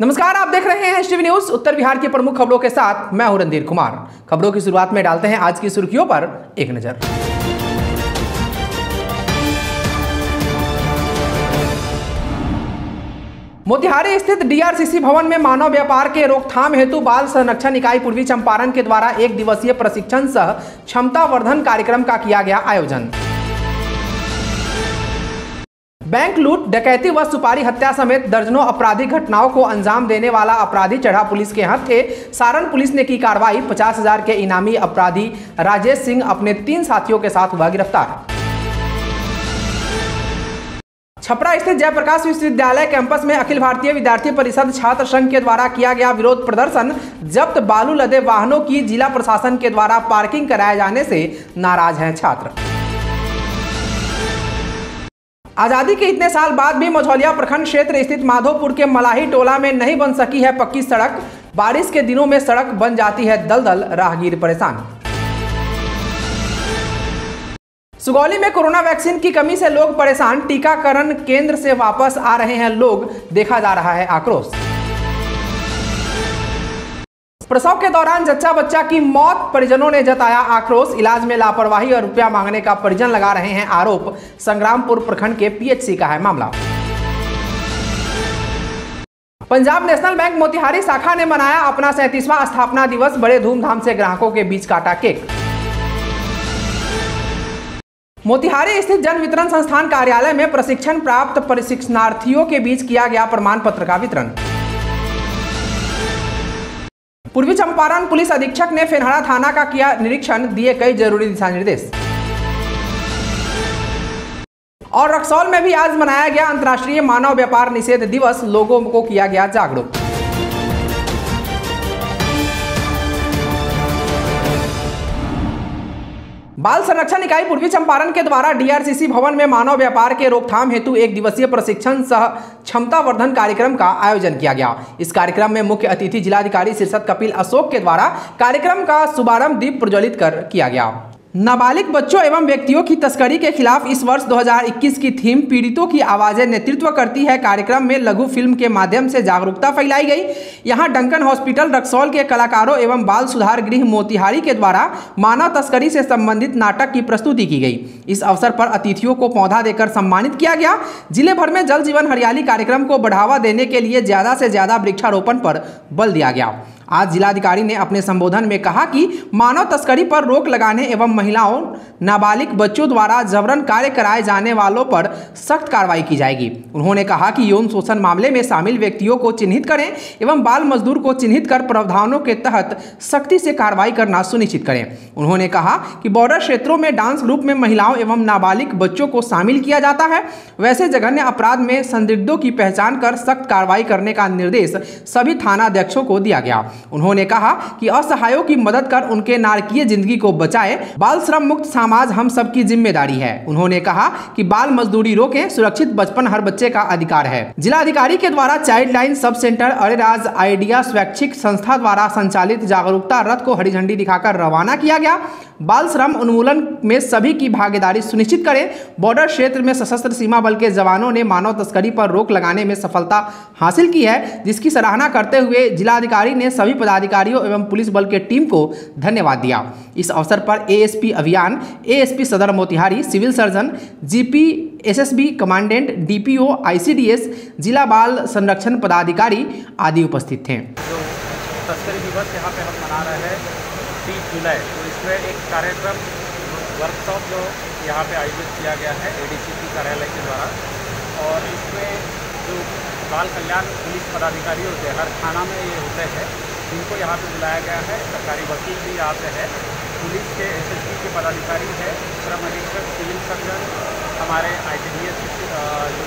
नमस्कार, आप देख रहे हैं एचटीवी न्यूज उत्तर बिहार की प्रमुख खबरों के साथ मैं हूं रणधीर कुमार। खबरों की शुरुआत में डालते हैं आज की सुर्खियों पर एक नजर। मोतिहारी स्थित डीआरसीसी भवन में मानव व्यापार के रोकथाम हेतु बाल संरक्षण इकाई पूर्वी चंपारण के द्वारा एक दिवसीय प्रशिक्षण सह क्षमता वर्धन कार्यक्रम का किया गया आयोजन। बैंक लूट, डकैती व सुपारी हत्या समेत दर्जनों आपराधिक घटनाओं को अंजाम देने वाला अपराधी चढ़ा पुलिस के हत्थे। सारण पुलिस ने की कार्रवाई। 50,000 के इनामी अपराधी राजेश सिंह अपने 3 साथियों के साथ हुआ गिरफ्तार। छपरा स्थित जयप्रकाश विश्वविद्यालय कैंपस में अखिल भारतीय विद्यार्थी परिषद छात्र संघ के द्वारा किया गया विरोध प्रदर्शन। जब्त बालू लदे वाहनों की जिला प्रशासन के द्वारा पार्किंग कराए जाने से नाराज हैं छात्र। आजादी के इतने साल बाद भी मझौलिया प्रखंड क्षेत्र स्थित माधोपुर के मलाही टोला में नहीं बन सकी है पक्की सड़क। बारिश के दिनों में सड़क बन जाती है दलदल, राहगीर परेशान। सुगौली में कोरोना वैक्सीन की कमी से लोग परेशान। टीकाकरण केंद्र से वापस आ रहे हैं लोग, देखा जा रहा है आक्रोश। प्रसव के दौरान जच्चा बच्चा की मौत, परिजनों ने जताया आक्रोश। इलाज में लापरवाही और रुपया मांगने का परिजन लगा रहे हैं आरोप। संग्रामपुर प्रखंड के पीएचसी का है मामला। पंजाब नेशनल बैंक मोतिहारी शाखा ने मनाया अपना 37वां स्थापना दिवस। बड़े धूमधाम से ग्राहकों के बीच काटा केक। मोतिहारी स्थित जन वितरण संस्थान कार्यालय में प्रशिक्षण प्राप्त प्रशिक्षणार्थियों के बीच किया गया प्रमाण पत्र का वितरण। पूर्वी चंपारण पुलिस अधीक्षक ने फेनहारा थाना का किया निरीक्षण, दिए कई जरूरी दिशा निर्देश। और रक्सौल में भी आज मनाया गया अंतर्राष्ट्रीय मानव व्यापार निषेध दिवस। लोगों को किया गया जागरूक। बाल संरक्षण इकाई पूर्वी चंपारण के द्वारा डीआरसीसी भवन में मानव व्यापार के रोकथाम हेतु एक दिवसीय प्रशिक्षण सह क्षमता वर्धन कार्यक्रम का आयोजन किया गया। इस कार्यक्रम में मुख्य अतिथि जिलाधिकारी शीर्षत कपिल अशोक के द्वारा कार्यक्रम का शुभारंभ दीप प्रज्वलित कर किया गया। नाबालिग बच्चों एवं व्यक्तियों की तस्करी के खिलाफ इस वर्ष 2021 की थीम पीड़ितों की आवाजें नेतृत्व करती है। कार्यक्रम में लघु फिल्म के माध्यम से जागरूकता फैलाई गई। यहां डंकन हॉस्पिटल रक्सौल के कलाकारों एवं बाल सुधार गृह मोतिहारी के द्वारा मानव तस्करी से संबंधित नाटक की प्रस्तुति की गई। इस अवसर पर अतिथियों को पौधा देकर सम्मानित किया गया। जिले भर में जल जीवन हरियाली कार्यक्रम को बढ़ावा देने के लिए ज्यादा से ज्यादा वृक्षारोपण पर बल दिया गया। आज जिलाधिकारी ने अपने संबोधन में कहा कि मानव तस्करी पर रोक लगाने एवं महिलाओं, नाबालिग बच्चों द्वारा जबरन कार्य कराए जाने वालों पर सख्त कार्रवाई की जाएगी। उन्होंने कहा कि यौन शोषण मामले में शामिल व्यक्तियों को चिन्हित करें एवं बाल मजदूर को चिन्हित कर प्रावधानों के तहत सख्ती से कार्रवाई करना सुनिश्चित करें। उन्होंने कहा कि बॉर्डर क्षेत्रों में डांस ग्रुप में महिलाओं एवं नाबालिग बच्चों को शामिल किया जाता है। वैसे जघन्य अपराध में संदिग्धों की पहचान कर सख्त कार्रवाई करने का निर्देश सभी थानाध्यक्षों को दिया गया। उन्होंने कहा कि असहायों की मदद कर उनके नारकीय जिंदगी को बचाए। बाल श्रम मुक्त समाज हम सबकी जिम्मेदारी है। उन्होंने कहा कि बाल मजदूरी रोकें, सुरक्षित बचपन हर बच्चे का अधिकार है। जिलाधिकारी के द्वारा child line sub centre Areraj idea स्वैच्छिक संस्था द्वारा संचालित जागरूकता रथ को हरी झंडी दिखाकर रवाना किया गया। बाल श्रम उन्मूलन में सभी की भागीदारी सुनिश्चित करें। बॉर्डर क्षेत्र में सशस्त्र सीमा बल के जवानों ने मानव तस्करी पर रोक लगाने में सफलता हासिल की है, जिसकी सराहना करते हुए जिलाधिकारी ने सभी पदाधिकारियों एवं पुलिस बल के टीम को धन्यवाद दिया। इस अवसर पर एएसपी अभियान, एएसपी सदर Motihari, civil surgeon, GP SSB commandant, DPO, ICDS, जिला बाल संरक्षण पदाधिकारी आदि उपस्थित थे। जो तस्करी दिवस यहाँ पे हम मना रहे हैं 30 जुलाई, तो इसमें एक कार्यक्रम वर्कशॉप जो यहाँ पे आयोजित किया गया है एडीसीपी कार्यालय के द्वारा। और इसमें जो बाल कल्याण पुलिस पदाधिकारी होते हैं, हर थाना में ये होते हैं, जिनको यहाँ पे बुलाया गया है। सरकारी वकील भी यहाँ पे है, पुलिस के एसएसपी के पदाधिकारी है, श्रम अधीक्षक, सिविल सर्जन, हमारे आईसीडीएस जो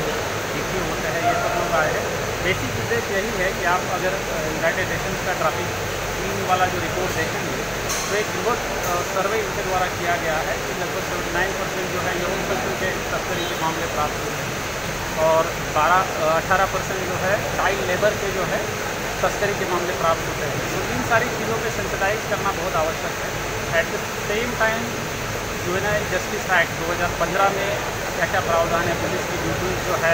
डीपीओ होते हैं, ये सब लोग आए हैं। बेसिक उद्देश्य यही है कि आप अगर यूनाइटेड नेशंस का ट्रैफिक वाला जो रिपोर्ट देखेंगे तो एक रिवर्स सर्वे इनके द्वारा किया गया है कि लगभग 79% जो है यौन शोषण के तस्करी के मामले प्राप्त हुए हैं और 18% जो है चाइल्ड लेबर के जो है तस्करी के मामले प्राप्त होते हैं। तो इन सारी चीज़ों पे सेंसिटाइज करना बहुत आवश्यक है। At the same time juvenile justice act 2015 में क्या क्या प्रावधान है, पुलिस की ड्यूटी जो है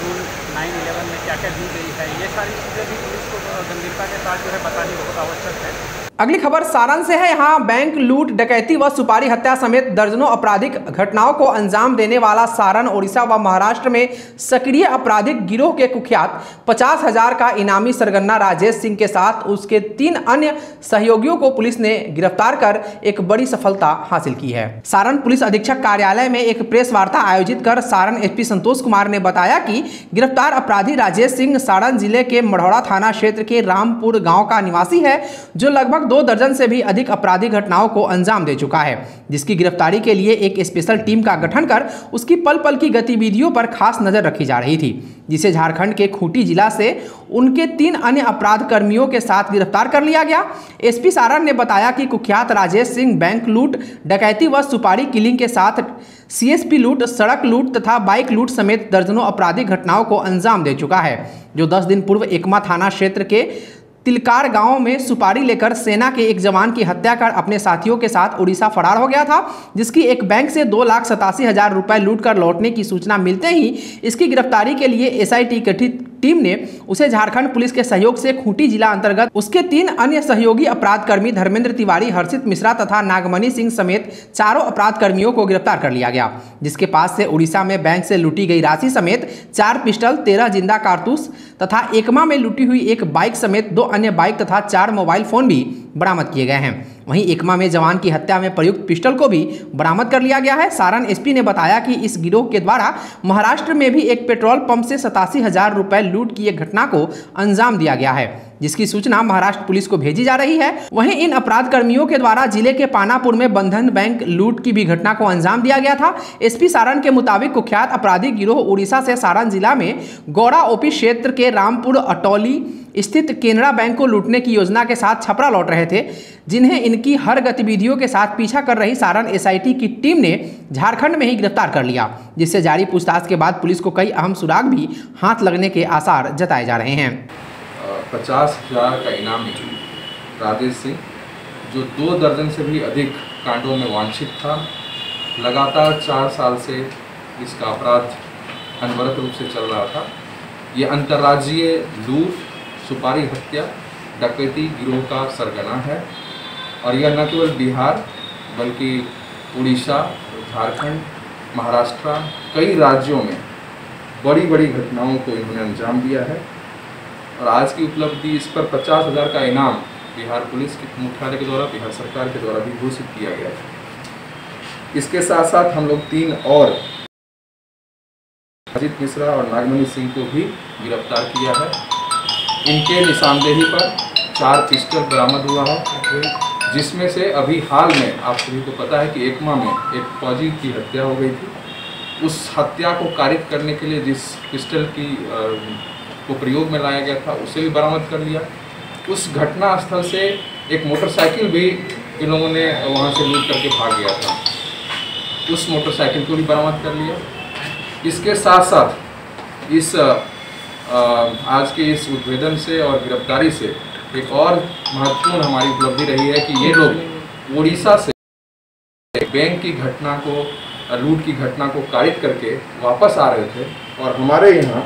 रूल 9/11 में क्या क्या दी गई है, ये सारी चीज़ें भी पुलिस को गंभीरता के साथ जो है बतानी बहुत आवश्यक है। अगली खबर सारण से है। यहाँ बैंक लूट, डकैती व सुपारी हत्या समेत दर्जनों आपराधिक घटनाओं को अंजाम देने वाला सारण, ओडिशा व महाराष्ट्र में सक्रिय आपराधिक गिरोह के कुख्यात 50,000 का इनामी सरगना राजेश सिंह के साथ उसके 3 अन्य सहयोगियों को पुलिस ने गिरफ्तार कर एक बड़ी सफलता हासिल की है। सारण पुलिस अधीक्षक कार्यालय में एक प्रेस वार्ता आयोजित कर सारण एसपी संतोष कुमार ने बताया कि गिरफ्तार अपराधी राजेश सिंह सारण जिले के मढ़ौरा थाना क्षेत्र के रामपुर गाँव का निवासी है, जो लगभग 2 दर्जन से भी अधिक आपराधिक घटनाओं को अंजाम दे चुका है, जिसकी गिरफ्तारी के लिए एक स्पेशल टीम का गठन कर उसकी पल पल की गतिविधियों पर खास नजर रखी जा रही थी, जिसे झारखंड के खूंटी जिला से उनके 3 अन्य अपराध कर्मियों के साथ गिरफ्तार कर लिया गया। एसपी सारण ने बताया कि कुख्यात राजेश सिंह बैंक लूट, डकैती व सुपारी किलिंग के साथ सीएसपी लूट, सड़क लूट तथा बाइक लूट समेत दर्जनों आपराधिक घटनाओं को अंजाम दे चुका है, जो 10 दिन पूर्व एकमा थाना क्षेत्र के तिलकार गांव में सुपारी लेकर सेना के एक जवान की हत्या कर अपने साथियों के साथ उड़ीसा फरार हो गया था, जिसकी एक बैंक से 2,87,000 रुपए लूट कर लौटने की सूचना मिलते ही इसकी गिरफ्तारी के लिए एसआईटी गठित टीम ने उसे झारखंड पुलिस के सहयोग से खूंटी जिला अंतर्गत उसके 3 अन्य सहयोगी अपराध कर्मी धर्मेंद्र तिवारी, हर्षित मिश्रा तथा नागमणि सिंह समेत 4 अपराध कर्मियों को गिरफ्तार कर लिया गया, जिसके पास से उड़ीसा में बैंक से लूटी गई राशि समेत 4 पिस्टल, 13 जिंदा कारतूस तथा एकमा में लूटी हुई एक बाइक समेत 2 अन्य बाइक तथा 4 मोबाइल फोन भी बरामद किए गए हैं। वहीं एकमा में जवान की हत्या में प्रयुक्त पिस्टल को भी बरामद कर लिया गया है। सारण एसपी ने बताया कि इस गिरोह के द्वारा महाराष्ट्र में भी एक पेट्रोल पंप से 87,000 रुपए लूट की एक घटना को अंजाम दिया गया है, जिसकी सूचना महाराष्ट्र पुलिस को भेजी जा रही है। वहीं इन अपराध कर्मियों के द्वारा जिले के पानापुर में बंधन बैंक लूट की भी घटना को अंजाम दिया गया था। एसपी सारण के मुताबिक कुख्यात अपराधी गिरोह उड़ीसा से सारण जिला में गौड़ा ओपी क्षेत्र के रामपुर अटौली स्थित केनरा बैंक को लूटने की योजना के साथ छपरा लौट रहे थे, जिन्हें इनकी हर गतिविधियों के साथ पीछा कर रही सारण एसआईटी की टीम ने झारखंड में ही गिरफ्तार कर लिया, जिससे जारी पूछताछ के बाद पुलिस को कई अहम सुराग भी हाथ लगने के आसार जताए जा रहे हैं। 50,000 का इनामी राजेश सिंह, जो 2 दर्जन से भी अधिक कांडों में वांछित था, लगातार 4 साल से इसका अपराध अनवरत रूप से चल रहा था। ये अंतर्राज्यीय लूट, सुपारी हत्या, डकैती गिरोह का सरगना है और यह न केवल बिहार बल्कि उड़ीसा, झारखंड, महाराष्ट्र, कई राज्यों में बड़ी बड़ी घटनाओं को इन्होंने अंजाम दिया है। और आज की उपलब्धि, इस पर 50,000 का इनाम बिहार पुलिस के मुख्यालय के द्वारा, बिहार सरकार के द्वारा भी घोषित किया गया है। इसके साथ साथ हम लोग 3 और हर्षित मिश्रा और नागमणि सिंह को भी गिरफ्तार किया है। इनके निशानदेही पर 4 पिस्टल बरामद हुआ है, जिसमें से अभी हाल में आप सभी को पता है कि एकमा में एक फौजी की हत्या हो गई थी। उस हत्या को कारित करने के लिए जिस पिस्टल को प्रयोग में लाया गया था, उसे भी बरामद कर लिया। उस घटना स्थल से एक मोटरसाइकिल भी इन लोगों ने वहाँ से लूट करके भाग गया था, उस मोटरसाइकिल को भी बरामद कर लिया। इसके साथ साथ इस आज के इस उद्भेदन से और गिरफ्तारी से एक और महत्वपूर्ण हमारी उपलब्धि रही है कि ये लोग उड़ीसा से बैंक की घटना को, लूट की घटना को कारित करके वापस आ रहे थे और हमारे यहाँ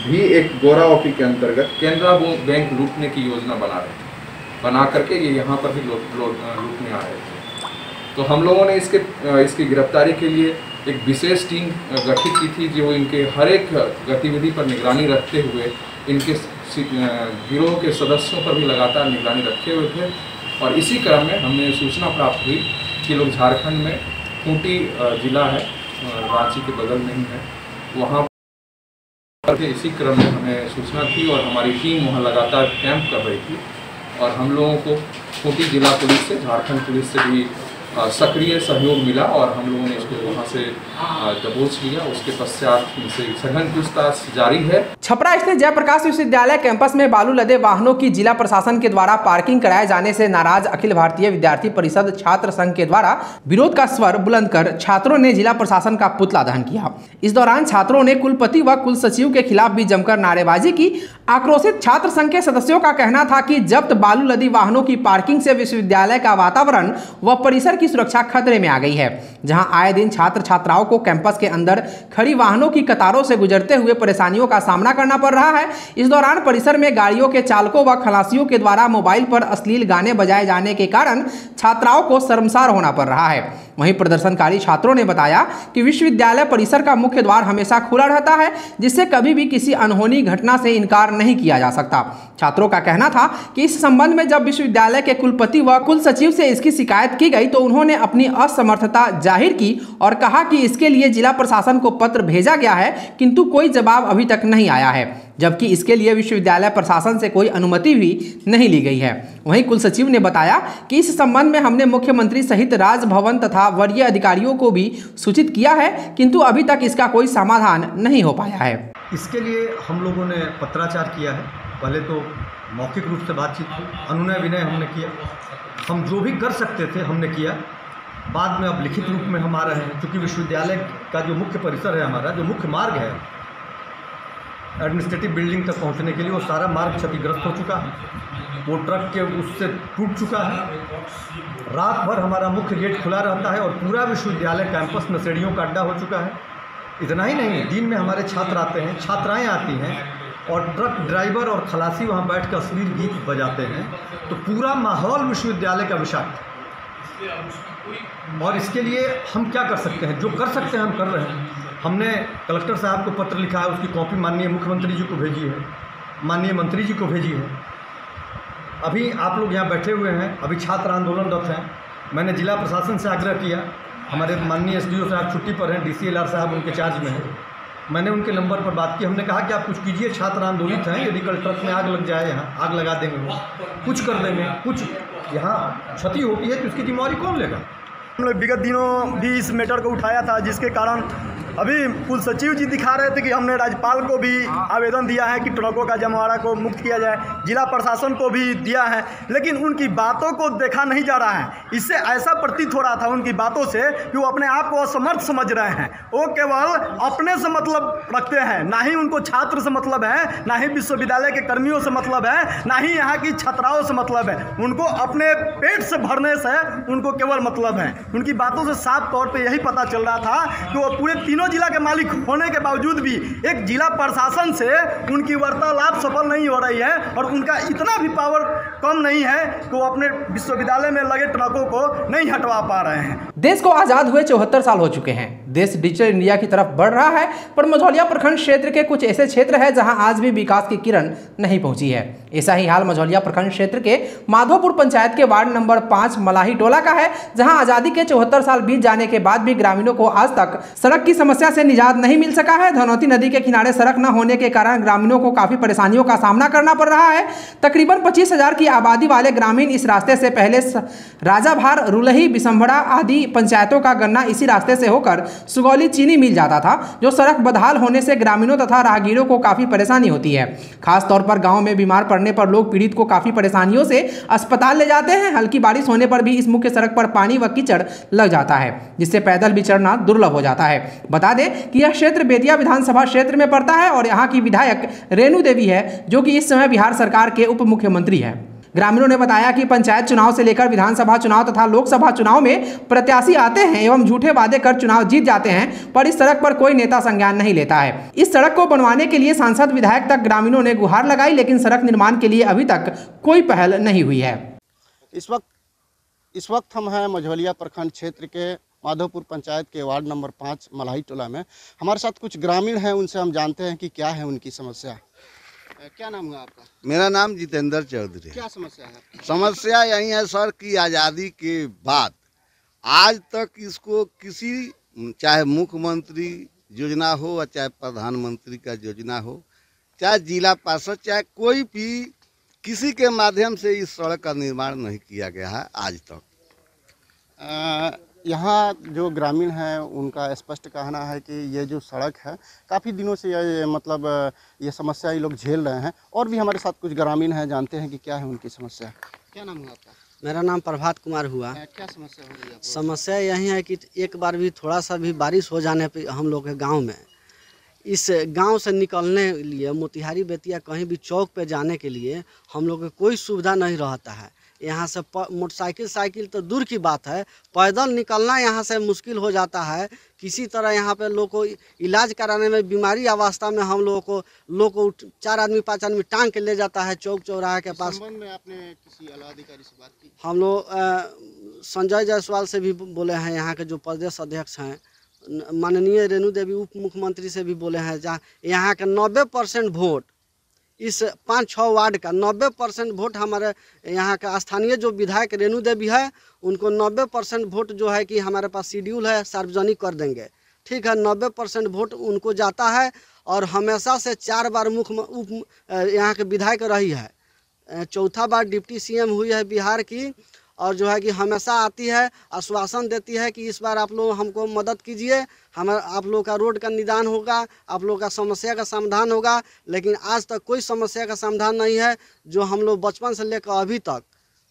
भी एक गोरा ओपी के अंतर्गत केनरा बैंक लूटने की योजना बना रहे थे। बना करके ये यहाँ पर भी लूटने आ रहे थे। तो हम लोगों ने इसकी गिरफ्तारी के लिए एक विशेष टीम गठित की थी, जो इनके हर एक गतिविधि पर निगरानी रखते हुए इनके गिरोह के सदस्यों पर भी लगातार निगरानी रखे हुए थे। और इसी क्रम में हमें सूचना प्राप्त हुई कि लोग झारखंड में खूंटी जिला है, रांची के बगल में ही है, वहाँ पर इसी क्रम में हमें सूचना थी और हमारी टीम वहाँ लगातार कैंप कर रही थी। और हम लोगों को खूंटी जिला पुलिस से, झारखंड पुलिस से भी सक्रिय सहयोग मिला और हम लोगों ने इसको वहाँ से दबोच लिया। उसके पश्चात इनसे सघन पूछताछ जारी है। छपरा स्थित जयप्रकाश विश्वविद्यालय कैंपस में बालू लदे वाहनों की जिला प्रशासन के द्वारा पार्किंग कराए जाने से नाराज अखिल भारतीय विद्यार्थी परिषद छात्र संघ के द्वारा विरोध का स्वर बुलंद कर छात्रों ने जिला प्रशासन का पुतला दहन किया। इस दौरान छात्रों ने कुलपति व कुल सचिव के खिलाफ भी जमकर नारेबाजी की। आक्रोशित छात्र संघ के सदस्यों का कहना था कि जब्त बालू लदी वाहनों की पार्किंग से विश्वविद्यालय का वातावरण व परिसर की सुरक्षा खतरे में आ गई है, जहां आए दिन छात्र छात्राओं को कैंपस के अंदर खड़ी वाहनों की कतारों से गुजरते हुए परेशानियों का सामना करना पड़ रहा है। इस दौरान परिसर में गाड़ियों के चालकों व खलासियों के द्वारा मोबाइल पर अश्लील गाने बजाए जाने के कारण छात्राओं को शर्मसार होना पड़ रहा है। वहीं प्रदर्शनकारी छात्रों ने बताया कि विश्वविद्यालय परिसर का मुख्य द्वार हमेशा खुला रहता है, जिससे कभी भी किसी अनहोनी घटना से इनकार नहीं किया जा सकता। छात्रों का कहना था कि इस संबंध में जब विश्वविद्यालय के कुलपति व कुल सचिव से इसकी शिकायत की गई तो उन्होंने अपनी असमर्थता जाहिर की और कहा कि इसके लिए जिला प्रशासन को पत्र भेजा गया है, किंतु कोई जवाब अभी तक नहीं आया है, जबकि इसके लिए विश्वविद्यालय प्रशासन से कोई अनुमति भी नहीं ली गई है। वहीं कुल सचिव ने बताया कि इस संबंध में हमने मुख्यमंत्री सहित राजभवन तथा वरीय अधिकारियों को भी सूचित किया है, किंतु अभी तक इसका कोई समाधान नहीं हो पाया है। इसके लिए हम लोगों ने पत्राचार किया है। पहले तो मौखिक रूप से बातचीत हुई, अनुनय विनय हमने किया, हम जो भी कर सकते थे हमने किया। बाद में अब लिखित रूप में हम आ रहे हैं, क्योंकि विश्वविद्यालय का जो मुख्य परिसर है, हमारा जो मुख्य मार्ग है एडमिनिस्ट्रेटिव बिल्डिंग तक पहुंचने के लिए, वो सारा मार्ग क्षतिग्रस्त हो चुका है, वो ट्रक के उससे टूट चुका है। रात भर हमारा मुख्य गेट खुला रहता है और पूरा विश्वविद्यालय कैंपस नशेड़ियों का अड्डा हो चुका है। इतना ही नहीं, दिन में हमारे छात्र आते हैं, छात्राएं आती हैं और ट्रक ड्राइवर और खलासी वहां बैठ कर अश्लील गीत बजाते हैं, तो पूरा माहौल विश्वविद्यालय का विषाक्त। और इसके लिए हम क्या कर सकते हैं? जो कर सकते हैं हम कर रहे हैं। हमने कलेक्टर साहब को पत्र लिखा है, उसकी कॉपी माननीय मुख्यमंत्री जी को भेजी है, माननीय मंत्री जी को भेजी है। अभी आप लोग यहाँ बैठे हुए हैं, अभी छात्र आंदोलनरत हैं। मैंने जिला प्रशासन से आग्रह किया, हमारे माननीय SDO साहब छुट्टी पर हैं, DCLR साहब उनके चार्ज में हैं। मैंने उनके नंबर पर बात की, हमने कहा कि आप कुछ कीजिए, छात्र आंदोलित हैं, यदि कल ट्रक में आग लग जाए, यहाँ आग लगा देंगे, वो कुछ कर देंगे, कुछ यहाँ क्षति होती है तो उसकी जिम्मेवारी कौन लेगा? हम लोग विगत दिनों भी इस मैटर को उठाया था, जिसके कारण अभी कुल सचिव जी दिखा रहे थे कि हमने राज्यपाल को भी आवेदन दिया है कि ट्रकों का जमवाड़ा को मुक्त किया जाए, जिला प्रशासन को भी दिया है, लेकिन उनकी बातों को देखा नहीं जा रहा है। इससे ऐसा प्रतीत हो रहा था उनकी बातों से कि वो अपने आप को असमर्थ समझ रहे हैं। वो केवल अपने से मतलब रखते हैं, ना ही उनको छात्र से मतलब है, ना ही विश्वविद्यालय के कर्मियों से मतलब है, ना ही यहाँ की छात्राओं से मतलब है। उनको अपने पेट से भरने से उनको केवल मतलब है। उनकी बातों से साफ तौर पे यही पता चल रहा था कि वो पूरे तीनों जिला के मालिक होने के बावजूद भी एक जिला प्रशासन से उनकी वार्तालाप सफल नहीं हो रही है, और उनका इतना भी पावर कम नहीं है कि वो अपने विश्वविद्यालय में लगे ट्रकों को नहीं हटवा पा रहे हैं। देश को आजाद हुए 74 साल हो चुके हैं। देश डिजिटल इंडिया की तरफ बढ़ रहा है, पर मझौलिया प्रखंड क्षेत्र के कुछ ऐसे क्षेत्र हैं जहां आज भी विकास की किरण नहीं पहुंची है। ऐसा ही हाल मझौलिया प्रखंड क्षेत्र के माधोपुर पंचायत के वार्ड नंबर 5 मलाही टोला का है, जहां आजादी के 74 साल बीत जाने के बाद भी ग्रामीणों को आज तक सड़क की समस्या से निजात नहीं मिल सका है। धनौती नदी के किनारे सड़क न होने के कारण ग्रामीणों को काफी परेशानियों का सामना करना पड़ रहा है। तकरीबन 25,000 की आबादी वाले ग्रामीण इस रास्ते से पहले राजाभार, रुलही, बिसंभड़ा आदि पंचायतों का गन्ना इसी रास्ते से होकर सुगौली चीनी मिल जाता था, जो सड़क बदहाल होने से ग्रामीणों तथा राहगीरों को काफी परेशानी होती है। खास तौर पर गांव में बीमार पड़ने पर लोग पीड़ित को काफी परेशानियों से अस्पताल ले जाते हैं। हल्की बारिश होने पर भी इस मुख्य सड़क पर पानी व कीचड़ लग जाता है, जिससे पैदल भी चलना दुर्लभ हो जाता है। बता दें कि यह क्षेत्र बेतिया विधानसभा क्षेत्र में पड़ता है और यहाँ की विधायक रेणु देवी है, जो कि इस समय बिहार सरकार के उप मुख्यमंत्री है। ग्रामीणों ने बताया कि पंचायत चुनाव से लेकर विधानसभा चुनाव तथा लोकसभा चुनाव में प्रत्याशी आते हैं एवं झूठे वादे कर चुनाव जीत जाते हैं, पर इस सड़क पर कोई नेता संज्ञान नहीं लेता है। इस सड़क को बनवाने के लिए सांसद विधायक तक ग्रामीणों ने गुहार लगाई, लेकिन सड़क निर्माण के लिए अभी तक कोई पहल नहीं हुई है। इस वक्त हम हैं मझौलिया प्रखंड क्षेत्र के माधोपुर पंचायत के वार्ड नंबर 5 मलाही टोला में। हमारे साथ कुछ ग्रामीण हैं, उनसे हम जानते हैं कि क्या है उनकी समस्या। क्या नाम है आपका? मेरा नाम जितेंद्र चौधरी। क्या समस्या है? समस्या यही है सर कि आज़ादी के बाद आज तक इसको किसी, चाहे मुख्यमंत्री योजना हो और चाहे प्रधानमंत्री का योजना हो, चाहे जिला पार्षद, चाहे कोई भी किसी के माध्यम से इस सड़क का निर्माण नहीं किया गया है आज तक। यहाँ जो ग्रामीण हैं उनका स्पष्ट कहना है कि ये जो सड़क है काफ़ी दिनों से ये समस्या ये लोग झेल रहे हैं। और भी हमारे साथ कुछ ग्रामीण हैं, जानते हैं कि क्या है उनकी समस्या। क्या नाम है आपका? मेरा नाम प्रभात कुमार हुआ। क्या समस्या हो रही है? समस्या यही है कि एक बार भी थोड़ा सा भी बारिश हो जाने पे हम लोग के गांव में इस गांव से निकलने के लिए मोतिहारी बेतिया कहीं भी चौक पे जाने के लिए हम लोग को कोई सुविधा नहीं रहता है। यहाँ से मोटरसाइकिल साइकिल तो दूर की बात है, पैदल निकलना यहाँ से मुश्किल हो जाता है। किसी तरह यहाँ पे लोग को इलाज कराने में बीमारी अवस्था में हम लोग को 4 आदमी 5 आदमी टांग के ले जाता है चौक चौराहे के पास। संबंध में आपने किसी आला अधिकारी से बात की? हम लोग संजय जायसवाल से भी बोले हैं, यहाँ के जो प्रदेश अध्यक्ष हैं, माननीय रेणु देवी उप मुख्यमंत्री से भी बोले हैं। जहाँ यहाँ के 90% वोट, इस 5-6 वार्ड का 90% वोट हमारे यहाँ का स्थानीय जो विधायक रेणु देवी है, उनको 90% वोट जो है कि हमारे पास शेड्यूल है, सार्वजनिक कर देंगे। ठीक है, 90% वोट उनको जाता है और हमेशा से 4 बार यहाँ के विधायक रही है, 4था बार डिप्टी CM हुई है बिहार की, और जो है कि हमेशा आती है, आश्वासन देती है कि इस बार आप लोग हमको मदद कीजिए, आप लोग का रोड का निदान होगा, आप लोग का समस्या का समाधान होगा। लेकिन आज तक कोई समस्या का समाधान नहीं है। जो हम लोग बचपन से लेकर अभी तक,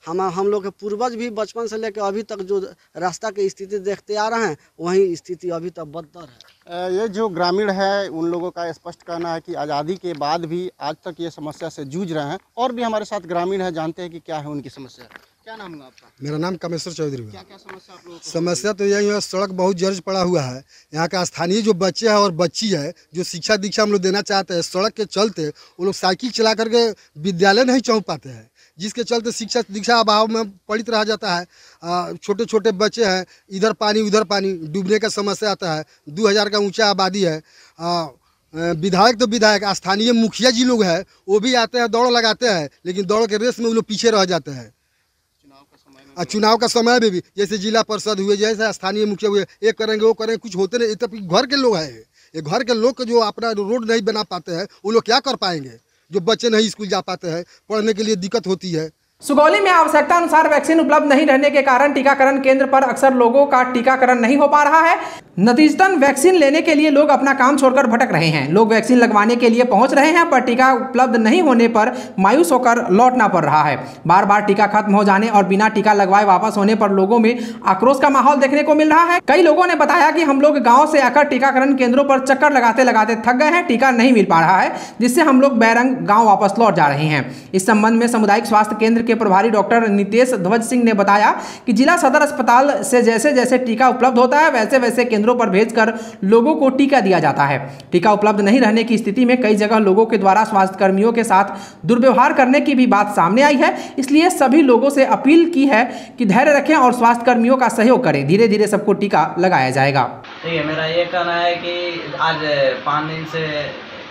हम लोग के पूर्वज भी बचपन से लेकर अभी तक जो रास्ता की स्थिति देखते आ रहे हैं, वही स्थिति अभी तक बदतर है। ये जो ग्रामीण है उन लोगों का स्पष्ट कहना है कि आज़ादी के बाद भी आज तक ये समस्या से जूझ रहे हैं। और भी हमारे साथ ग्रामीण है, जानते हैं कि क्या है उनकी समस्या। क्या नाम है आपका? मेरा नाम कामेश्वर चौधरी है। क्या समस्या आप लोगों को? समस्या तो यही है, सड़क बहुत जर्ज पड़ा हुआ है। यहाँ का स्थानीय जो बच्चे हैं और बच्ची है, जो शिक्षा दीक्षा हम लोग देना चाहते हैं, सड़क के चलते वो लोग साइकिल चला करके विद्यालय नहीं पहुँच पाते हैं, जिसके चलते शिक्षा दीक्षा अभाव में पड़ित रह जाता है। छोटे छोटे बच्चे हैं, इधर पानी उधर पानी, डूबने का समस्या आता है। 2000 का ऊंचा आबादी है। विधायक तो विधायक, स्थानीय मुखिया जी लोग हैं, वो भी आते हैं, दौड़ लगाते हैं, लेकिन दौड़ के रेस में वो लोग पीछे रह जाते हैं। चुनाव का समय में भी जैसे जिला परिषद हुए, जैसे स्थानीय मुखिया हुए, एक करेंगे वो करेंगे, कुछ होते नहीं। तब घर के लोग हैं, ये घर के लोग जो अपना रोड नहीं बना पाते हैं, वो लोग क्या कर पाएंगे? जो बच्चे नहीं स्कूल जा पाते हैं, पढ़ने के लिए दिक्कत होती है। सुगौली में आवश्यकता अनुसार वैक्सीन उपलब्ध नहीं रहने के कारण टीकाकरण केंद्र पर अक्सर लोगों का टीकाकरण नहीं हो पा रहा है। नतीजतन वैक्सीन लेने के लिए लोग अपना काम छोड़कर भटक रहे हैं। लोग वैक्सीन लगवाने के लिए पहुंच रहे हैं, पर टीका उपलब्ध नहीं होने पर मायूस होकर लौटना पड़ रहा है। बार बार टीका खत्म हो जाने और बिना टीका लगवाए वापस होने पर लोगों में आक्रोश का माहौल देखने को मिल रहा है। कई लोगों ने बताया कि हम लोग गाँव से आकर टीकाकरण केंद्रों पर चक्कर लगाते लगाते थक गए हैं, टीका नहीं मिल पा रहा है, जिससे हम लोग बैरंग गाँव वापस लौट जा रहे हैं। इस संबंध में सामुदायिक स्वास्थ्य केंद्र के प्रभारी डॉक्टर नितेश ध्वज सिंह ने बताया कि जिला सदर अस्पताल से जैसे जैसे टीका उपलब्ध होता है, वैसे वैसे केंद्रों पर भेजकर लोगों को टीका दिया जाता है। टीका उपलब्ध नहीं रहने की स्थिति में कई जगह लोगों के द्वारा स्वास्थ्य कर्मियों के साथ दुर्व्यवहार करने की भी बात सामने आई है। इसलिए सभी लोगों से अपील की है कि धैर्य रखें और स्वास्थ्य कर्मियों का सहयोग करें। धीरे धीरे सबको टीका लगाया जाएगा। देखिए, मेरा ये कहना है कि आज 5 दिन से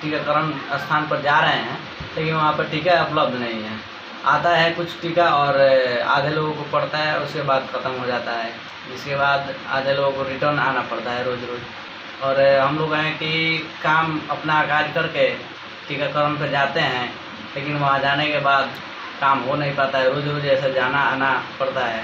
टीकाकरण स्थान पर जा रहे हैं, लेकिन वहाँ पर टीका उपलब्ध नहीं है। आता है कुछ टीका और आधे लोगों को पड़ता है, उसके बाद ख़त्म हो जाता है, जिसके बाद आधे लोगों को रिटर्न आना पड़ता है रोज़ रोज़। और हम लोग हैं कि काम अपना कार्य करके टीकाकरण पर जाते हैं, लेकिन वहाँ जाने के बाद काम हो नहीं पाता है, रोज़ रोज़ ऐसे जाना आना पड़ता है।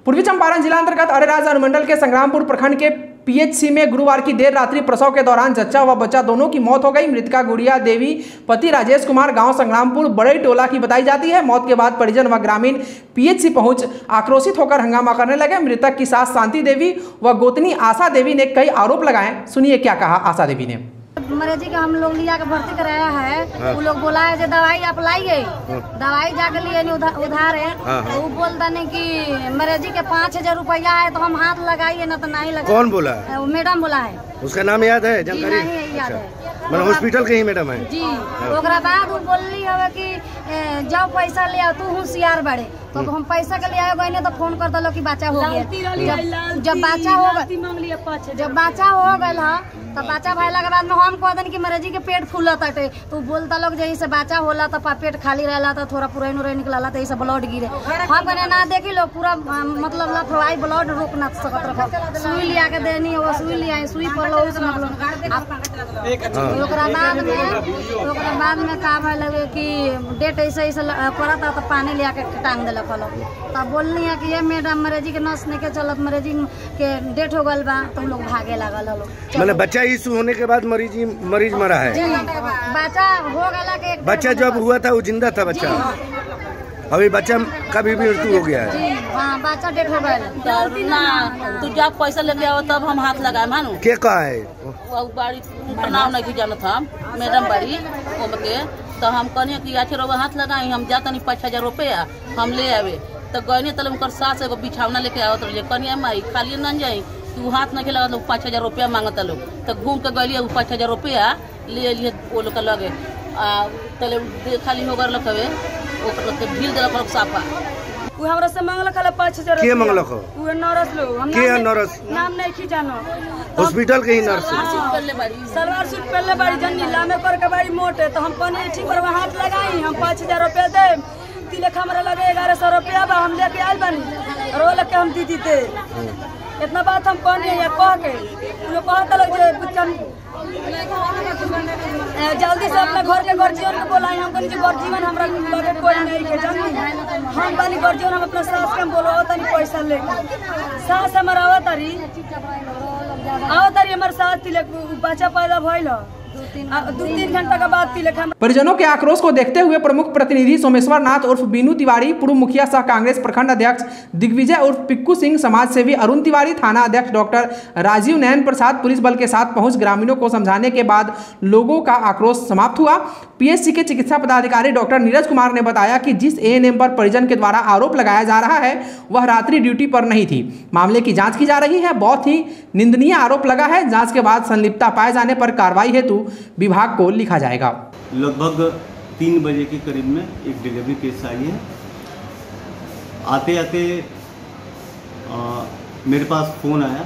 पूर्वी चंपारण जिला अंतर्गत अरेराज अनुमंडल के संग्रामपुर प्रखंड के PHC में गुरुवार की देर रात्रि प्रसव के दौरान जच्चा व बच्चा दोनों की मौत हो गई। मृतका गुड़िया देवी पति राजेश कुमार गांव संग्रामपुर बड़ई टोला की बताई जाती है। मौत के बाद परिजन व ग्रामीण PHC पहुंच आक्रोशित होकर हंगामा करने लगे। मृतक की सास शांति देवी व गोतनी आशा देवी ने कई आरोप लगाए। सुनिए क्या कहा आशा देवी ने। मरीज के हम लोग लिया के भर्ती कराया है। वो लोग बोला है जो दवाई आप लाइए, दवाई जाके लिए उधार है। तो वो बोलता नहीं कि मरीज के 5000 रुपया है तो हम हाथ लगाइए ना तो नहीं लगा। कौन बोला है? मैडम बोला है। उसका नाम याद है? जानकारी नहीं याद है। मतलब हॉस्पिटल के ही मैडम है जी। ओकरा बाद वो बोलली है कि जाओ पैसा ले आओ, तू होशियार बड़े। तो हम पैसा के लिए आए गए तो फोन कर दलो कि बच्चा हो गया। जब बच्चा हो गया तो बच्चा भैला के बाद में हम कह दें कि मरीज के पेट फूलत हटे, तो बोलता लोग जैसे से बच्चा होला तो पेट खाली रहला तो थोड़ा पुरैन उरैन निकला तो ऐसे ब्लड गिरे। हम कहने ना देखी लोग पूरा मतलब लापरवाही ब्लड रोक ना सकत रखो। सुई लिया के देनी वो सुई लिया, सुई पड़लो उसमें ओकरा बाद में का भय लगे कि डेट ऐसे ऐसे पड़ा था तो पानी लिया के टांग दिलक तब बोलनी है कि ये मैडम मरीज के नस नहीं के चलत, मरीज के डेट हो गल बा तो हम लोग भागे लागल। मतलब बच्चा इशू होने के बाद मरीज मरा है। बच्चा हो गया के बच्चा जब हुआ था वो जिंदा था बच्चा। अभी बच्चा का भी मृत्यु हो गया है। हाँ, बच्चा डेथ हो गया ना। तू जब पैसा लेके आओ तब हम हाथ लगाए मानू के कहा है वो बाड़ी नाम नहीं जानत हम मैडम बाड़ी के तो हम कहनी कि अच्छे रोग हाथ लगाई हम जाता नहीं 5,000 रुपया हम ले आवे तो गए तल उनकर सास एगो बिछावना लेके आवत रही कहनी माई खाली न जाई तू हाथ नहीं लगा लोग 5,000 रुपया मांगता लोग तो घूम के गई 5,000 रुपया ले लिए वो लोग लगे तले खाली हो गए हवे ढील दिलक साफा वो हमरा से मांगलक 5,000 के मांगलक वो नर्स लोग हम के नर्स नाम नहीं की जानो हॉस्पिटल के ही नर्स सलवार सूट पहले बाड़ी जन्नी लामे कर के बाड़ी मोटे तो हम कहने ठीक पर हाथ लगाई हम 5,000 रुपया दे तिलक हमरा लगे 1,100 रुपया बा हम लेके आइल बानी रो लेके हम दीदी थे इतना बात हम कहने या कह के लोग कहता लोग जे बच्चा जल्दी से अपने घर के गर्जियन को बोलाई हम कहनी गर्जियन हमरा लगे कोई नहीं के जानी हम बानी गर्जियन हम अपना सास के बोलो तनी पैसा लेके सास हमारा आवतारी हमारे सास तिलक बच्चा पैदा भइल 2-3 घंटा के बाद तिलक हम। परिजनों के आक्रोश को देखते हुए प्रमुख प्रतिनिधि सोमेश्वर नाथ उर्फ बीनू तिवारी, पूर्व मुखिया सह कांग्रेस प्रखंड अध्यक्ष दिग्विजय उर्फ पिक्कू सिंह, समाज सेवी अरुण तिवारी, थाना अध्यक्ष डॉक्टर राजीव नयन प्रसाद पुलिस बल के साथ पहुंच ग्रामीणों को समझाने के बाद लोगों का आक्रोश समाप्त हुआ। पीएचसी के चिकित्सा पदाधिकारी डॉक्टर नीरज कुमार ने बताया कि जिस एएनएम पर परिजन के द्वारा आरोप लगाया जा रहा है वह रात्रि ड्यूटी पर नहीं थी। मामले की जांच की जा रही है। बहुत ही निंदनीय आरोप लगा है। जांच के बाद संलिप्तता पाए जाने पर कार्रवाई हेतु विभाग को लिखा जाएगा। लगभग 3 बजे के करीब में एक डिलीवरी केस आई है। आते आते मेरे पास फ़ोन आया।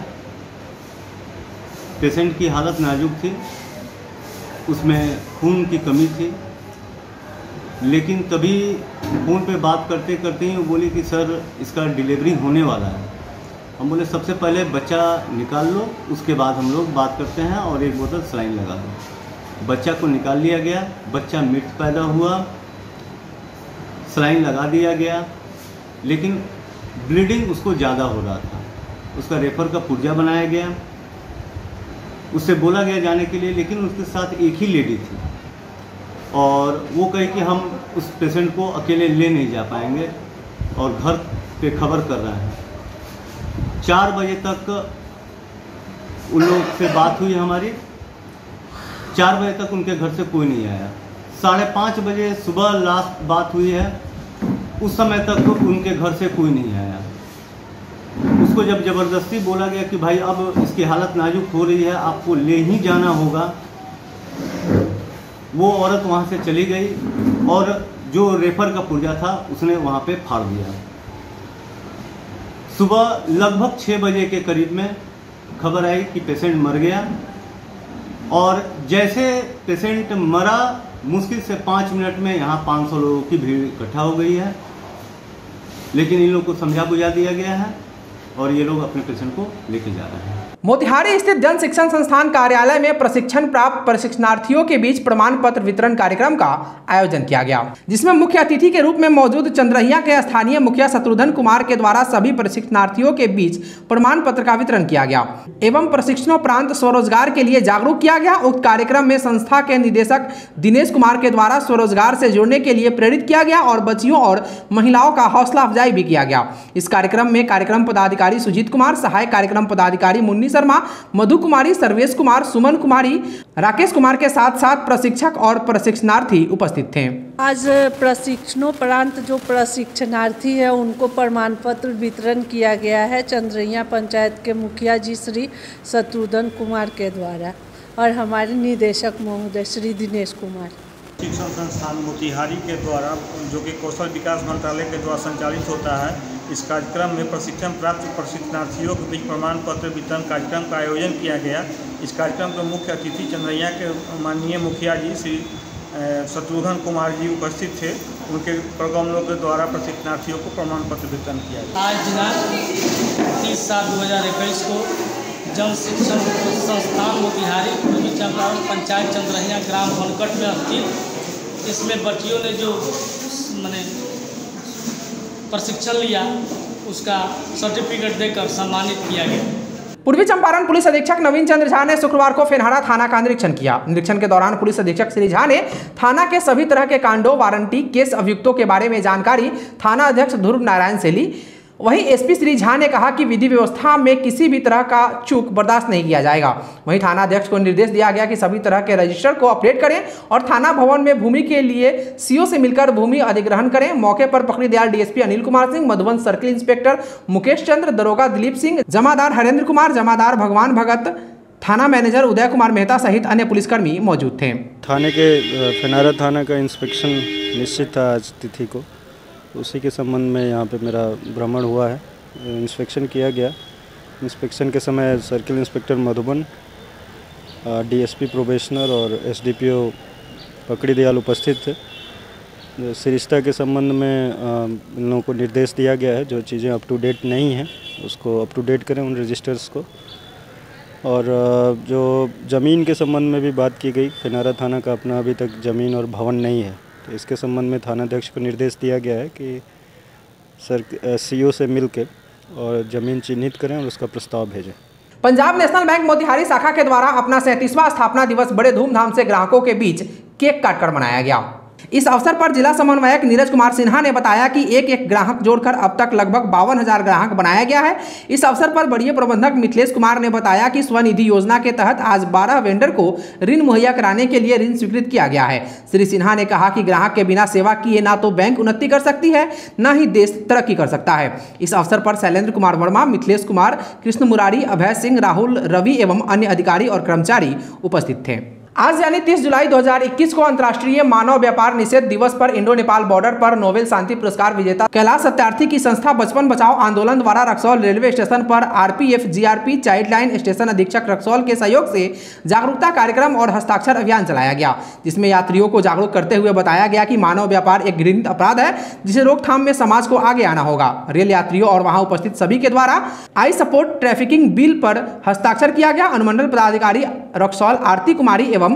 पेशेंट की हालत नाजुक थी, उसमें खून की कमी थी, लेकिन तभी फ़ोन पे बात करते करते ही वो बोली कि सर इसका डिलीवरी होने वाला है। हम बोले सबसे पहले बच्चा निकाल लो, उसके बाद हम लोग बात करते हैं और एक बोतल सलाइन लगा दो। बच्चा को निकाल लिया गया, बच्चा मृत पैदा हुआ, सलाइन लगा दिया गया, लेकिन ब्लीडिंग उसको ज़्यादा हो रहा था। उसका रेफर का पुर्जा बनाया गया, उससे बोला गया जाने के लिए, लेकिन उसके साथ एक ही लेडी थी और वो कहे कि हम उस पेशेंट को अकेले ले नहीं जा पाएंगे और घर पे खबर कर रहे हैं। 4 बजे तक उन लोग से बात हुई हमारी। 4 बजे तक उनके घर से कोई नहीं आया। 5:30 बजे सुबह लास्ट बात हुई है, उस समय तक उनके घर से कोई नहीं आया। उसको जब ज़बरदस्ती बोला गया कि भाई अब इसकी हालत नाजुक हो रही है, आपको ले ही जाना होगा, वो औरत वहाँ से चली गई और जो रेफर का पुर्जा था उसने वहाँ पे फाड़ दिया। सुबह लगभग 6 बजे के करीब में खबर आई कि पेशेंट मर गया और जैसे पेशेंट मरा मुश्किल से 5 मिनट में यहाँ 500 लोगों की भीड़ इकट्ठा हो गई है, लेकिन इन लोगों को समझा बुझा दिया गया है और ये लोग अपने पेशेंट को लेके जा रहे हैं। मोतिहारी स्थित जन शिक्षण संस्थान कार्यालय में प्रशिक्षण प्राप्त प्रशिक्षणार्थियों के बीच प्रमाण पत्र वितरण कार्यक्रम का आयोजन किया गया, जिसमें मुख्य अतिथि के रूप में मौजूद चंद्रहिया के स्थानीय मुखिया शत्रुघ्न कुमार के द्वारा सभी प्रशिक्षणार्थियों के बीच प्रमाण पत्र का वितरण किया गया एवं प्रशिक्षणोपरांत स्वरोजगार के लिए जागरूक किया गया। उक्त कार्यक्रम में संस्था के निदेशक दिनेश कुमार के द्वारा स्वरोजगार से जुड़ने के लिए प्रेरित किया गया और बच्चियों और महिलाओं का हौसला अफजाई भी किया गया। इस कार्यक्रम में कार्यक्रम पदाधिकारी सुजीत कुमार, सहायक कार्यक्रम पदाधिकारी मुन्नी शर्मा, मधु कुमारी, सर्वेश कुमार, सुमन कुमारी, राकेश कुमार के साथ साथ प्रशिक्षक और प्रशिक्षणार्थी उपस्थित थे। आज प्रशिक्षणोपरांत जो प्रशिक्षणार्थी है उनको प्रमाण पत्र वितरण किया गया है चंद्रहिया पंचायत के मुखिया जी श्री शत्रुघ्न कुमार के द्वारा और हमारे निदेशक महोदय श्री दिनेश कुमार। शिक्षण संस्थान मोतिहारी के द्वारा जो कि कौशल विकास मंत्रालय के द्वारा संचालित होता है, इस कार्यक्रम में प्रशिक्षण प्राप्त प्रशिक्षणार्थियों के बीच प्रमाण पत्र वितरण कार्यक्रम का आयोजन किया गया। इस कार्यक्रम के मुख्य अतिथि चंद्रहिया के माननीय मुखिया जी श्री शत्रुघ्न कुमार जी उपस्थित थे। उनके प्रोग्रामों के द्वारा प्रशिक्षणार्थियों को प्रमाण पत्र वितरण किया गया। आज दिनांक 30/7/2021 को जन शिक्षण संस्थान मोतिहारी पूर्वी चंपारण पंचायत चंद्रहिया ग्राम बनकट में स्थित इसमें बच्चियों ने जो मैंने प्रशिक्षण लिया उसका सर्टिफिकेट देकर सम्मानित किया गया। पूर्वी चंपारण पुलिस अधीक्षक नवीन चंद्र झा ने शुक्रवार को फेनहारा थाना का निरीक्षण किया। निरीक्षण के दौरान पुलिस अधीक्षक श्री झा ने थाना के सभी तरह के कांडों, वारंटी, केस, अभियुक्तों के बारे में जानकारी थाना अध्यक्ष ध्रुव नारायण से ली। वहीं एसपी श्री झा ने कहा कि विधि व्यवस्था में किसी भी तरह का चूक बर्दाश्त नहीं किया जाएगा। वहीं थाना अध्यक्ष को निर्देश दिया गया कि सभी तरह के रजिस्टर को अपडेट करें और थाना भवन में भूमि के लिए सीओ से मिलकर भूमि अधिग्रहण करें। मौके पर Pakri Dayal DSP Anil Kumar Singh, Madhuban circle inspector Mukesh Chandra, दरोगा दिलीप सिंह, जमादार हरेंद्र कुमार, जमादार भगवान भगत, थाना मैनेजर उदय कुमार मेहता सहित अन्य पुलिसकर्मी मौजूद थे। थाने के फेनहारा थाना का इंस्पेक्शन निश्चित था आज तिथि को, उसी के संबंध में यहाँ पे मेरा भ्रमण हुआ है, इंस्पेक्शन किया गया। इंस्पेक्शन के समय circle inspector Madhuban, DSP probationer और एसडीपीओ पकड़ी दयाल उपस्थित थे। सरिस्ता के संबंध में इन लोगों को निर्देश दिया गया है, जो चीज़ें अप टू डेट नहीं हैं उसको अप टू डेट करें उन रजिस्टर्स को। और जो ज़मीन के संबंध में भी बात की गई, फेनहारा थाना का अपना अभी तक ज़मीन और भवन नहीं है, तो इसके संबंध में थानाध्यक्ष को निर्देश दिया गया है कि सीओ से मिलकर और ज़मीन चिन्हित करें और उसका प्रस्ताव भेजें। पंजाब नेशनल बैंक मोतिहारी शाखा के द्वारा अपना 37वां स्थापना दिवस बड़े धूमधाम से ग्राहकों के बीच केक काटकर मनाया गया। इस अवसर पर जिला समन्वयक नीरज कुमार सिन्हा ने बताया कि एक ग्राहक जोड़कर अब तक लगभग 52,000 ग्राहक बनाया गया है। इस अवसर पर वरीय प्रबंधक मिथिलेश कुमार ने बताया कि स्वनिधि योजना के तहत आज 12 वेंडर को ऋण मुहैया कराने के लिए ऋण स्वीकृत किया गया है। श्री सिन्हा ने कहा कि ग्राहक के बिना सेवा किए ना तो बैंक उन्नति कर सकती है, न ही देश तरक्की कर सकता है। इस अवसर पर शैलेंद्र कुमार वर्मा, मिथिलेश कुमार, कृष्ण मुरारी, अभय सिंह, राहुल, रवि एवं अन्य अधिकारी और कर्मचारी उपस्थित थे। आज यानी 30 जुलाई 2021 को अंतर्राष्ट्रीय मानव व्यापार निषेध दिवस पर इंडो नेपाल बॉर्डर पर नोबेल शांति पुरस्कार विजेता कैलाश सत्यार्थी की संस्था बचपन बचाओ आंदोलन द्वारा रक्सौल रेलवे स्टेशन पर RPF GRP child line station अधीक्षक रक्सौल के सहयोग से जागरूकता कार्यक्रम और हस्ताक्षर अभियान चलाया गया, जिसमें यात्रियों को जागरूक करते हुए बताया गया कि मानव व्यापार एक घृणित अपराध है जिसे रोकथाम में समाज को आगे आना होगा। रेल यात्रियों और वहां उपस्थित सभी के द्वारा आई सपोर्ट ट्रैफिकिंग बिल पर हस्ताक्षर किया गया। अनुमंडल पदाधिकारी रक्सौल आरती कुमारी एवं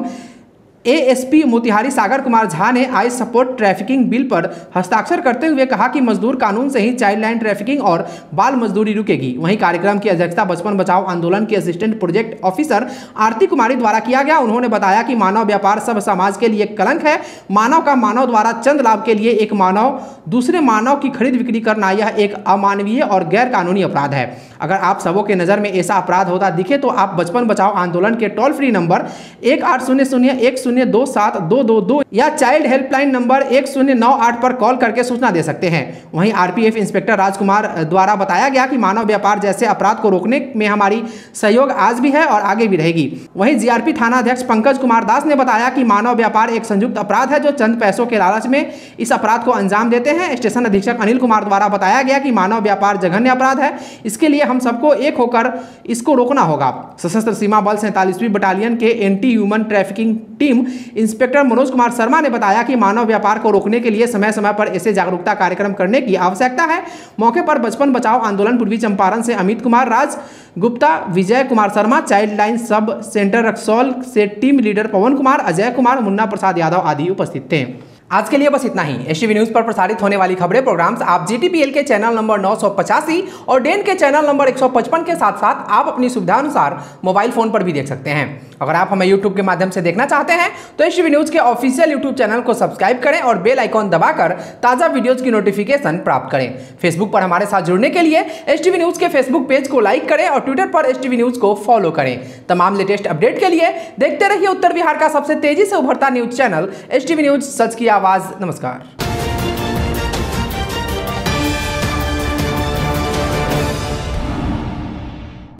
एएसपी मोतिहारी सागर कुमार झा ने आई सपोर्ट ट्रैफिकिंग बिल पर हस्ताक्षर करते हुए कहा कि मजदूर कानून से ही चाइल्ड लाइन ट्रैफिकिंग और बाल मजदूरी रुकेगी। वहीं कार्यक्रम की अध्यक्षता बचपन बचाओ आंदोलन के assistant project officer Aarti Kumari द्वारा किया गया। उन्होंने बताया कि मानव व्यापार सब समाज के लिए कलंक है। मानव का मानव द्वारा चंद लाभ के लिए एक मानव दूसरे मानव की खरीद बिक्री करना यह एक अमानवीय और गैर कानूनी अपराध है। अगर आप सबों के नज़र में ऐसा अपराध होता दिखे तो आप बचपन बचाओ आंदोलन के टोल फ्री नंबर 1800102722 या चाइल्ड हेल्पलाइन नंबर 1098 पर कॉल करके सूचना दे सकते हैं। वहीं आरपीएफ इंस्पेक्टर राजकुमार द्वारा बताया गया कि मानव व्यापार जैसे अपराध को रोकने में हमारी सहयोग आज भी है और आगे भी रहेगी। वहीं जीआरपी थाना अध्यक्ष पंकज कुमार दास ने बताया कि मानव व्यापार एक संयुक्त अपराध है जो चंद पैसों के लालच में इस अपराध को अंजाम देते हैं। स्टेशन अधीक्षक अनिल कुमार द्वारा बताया गया कि मानव व्यापार जघन्य अपराध है, इसके लिए हम सबको एक होकर इसको रोकना होगा। सशस्त्र सीमा बल 47वीं बटालियन के anti human trafficking team inspector Manoj Kumar Sharma ने बताया कि मानव व्यापार को रोकने के लिए समय समय पर ऐसे जागरूकता कार्यक्रम करने की आवश्यकता है। मौके पर बचपन बचाओ आंदोलन पूर्वी चंपारण से Amit Kumar Raj Gupta, Vijay Kumar Sharma, child line sub centre Raxaul से टीम लीडर पवन कुमार, अजय कुमार, मुन्ना प्रसाद यादव आदि उपस्थित थे। आज के लिए बस इतना ही। एसटीवी न्यूज़ पर प्रसारित होने वाली खबरें प्रोग्राम्स आप जीटीपीएल के चैनल नंबर 985 और डेन के चैनल नंबर 155 के साथ साथ आप अपनी सुविधा अनुसार मोबाइल फोन पर भी देख सकते हैं। अगर आप हमें यूट्यूब के माध्यम से देखना चाहते हैं तो एसटीवी न्यूज़ के ऑफिशियल यूट्यूब चैनल को सब्सक्राइब करें और बेल आइकॉन दबाकर ताज़ा वीडियोज़ की नोटिफिकेशन प्राप्त करें। फेसबुक पर हमारे साथ जुड़ने के लिए एसटीवी न्यूज़ के फेसबुक पेज को लाइक करें और ट्विटर पर एसटीवी न्यूज़ को फॉलो करें। तमाम लेटेस्ट अपडेट के लिए देखते रहिए उत्तर बिहार का सबसे तेजी से उभरता न्यूज़ चैनल एसटीवी न्यूज़, सच की आवाज़। नमस्कार।